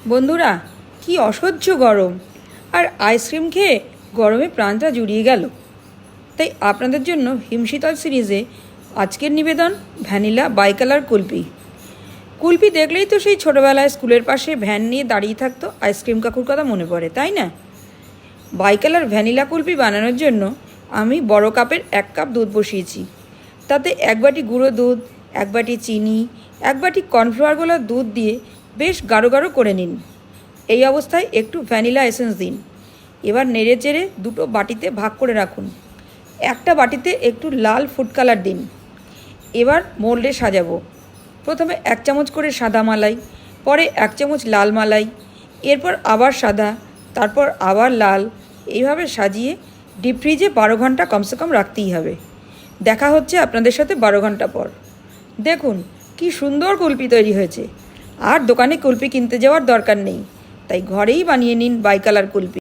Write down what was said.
বন্ধুরা, কি অসহ্য গরম, আর আইসক্রিম খেয়ে গরমে প্রাণটা জুড়িয়ে গেল। তাই আপনাদের জন্য হিমশীতল সিরিজে আজকের নিবেদন ভ্যানিলা বাইকালার কুলফি। কুলফি দেখলেই তো সেই ছোটোবেলায় স্কুলের পাশে ভ্যান নিয়ে দাঁড়িয়ে থাকতো আইসক্রিম কাকুর কথা মনে পড়ে, তাই না? বাইকালার ভ্যানিলা কুলফি বানানোর জন্য আমি বড় কাপের 1 কাপ দুধ বসিয়েছি। তাতে 1 বাটি গুঁড়ো দুধ, 1 বাটি চিনি, 1 বাটি কর্নফ্লাওয়ার গোলা দুধ দিয়ে বেশ গাঢ় গাঢ় করে নিন। এই অবস্থায় একটু ভ্যানিলা এসেন্স দিন। এবার নেড়ে চেড়ে দুটো বাটিতে ভাগ করে রাখুন। একটা বাটিতে একটু লাল ফুড কালার দিন। এবার মোল্ডে সাজাবো। প্রথমে 1 চামচ করে সাদা মালাই, পরে 1 চামচ লাল মালাই, এরপর আবার সাদা, তারপর আবার লাল, এইভাবে সাজিয়ে ডিপ ফ্রিজে 12 ঘন্টা কমসে কম রাখতেই হবে। দেখা হচ্ছে আপনাদের সাথে 12 ঘন্টা পর। দেখুন কি সুন্দর কুলফি তৈরি হয়েছে। আর দোকানে কুলফি কিনতে যাওয়ার দরকার নেই, তাই ঘরেই বানিয়ে নিন বাইকালার কুলফি।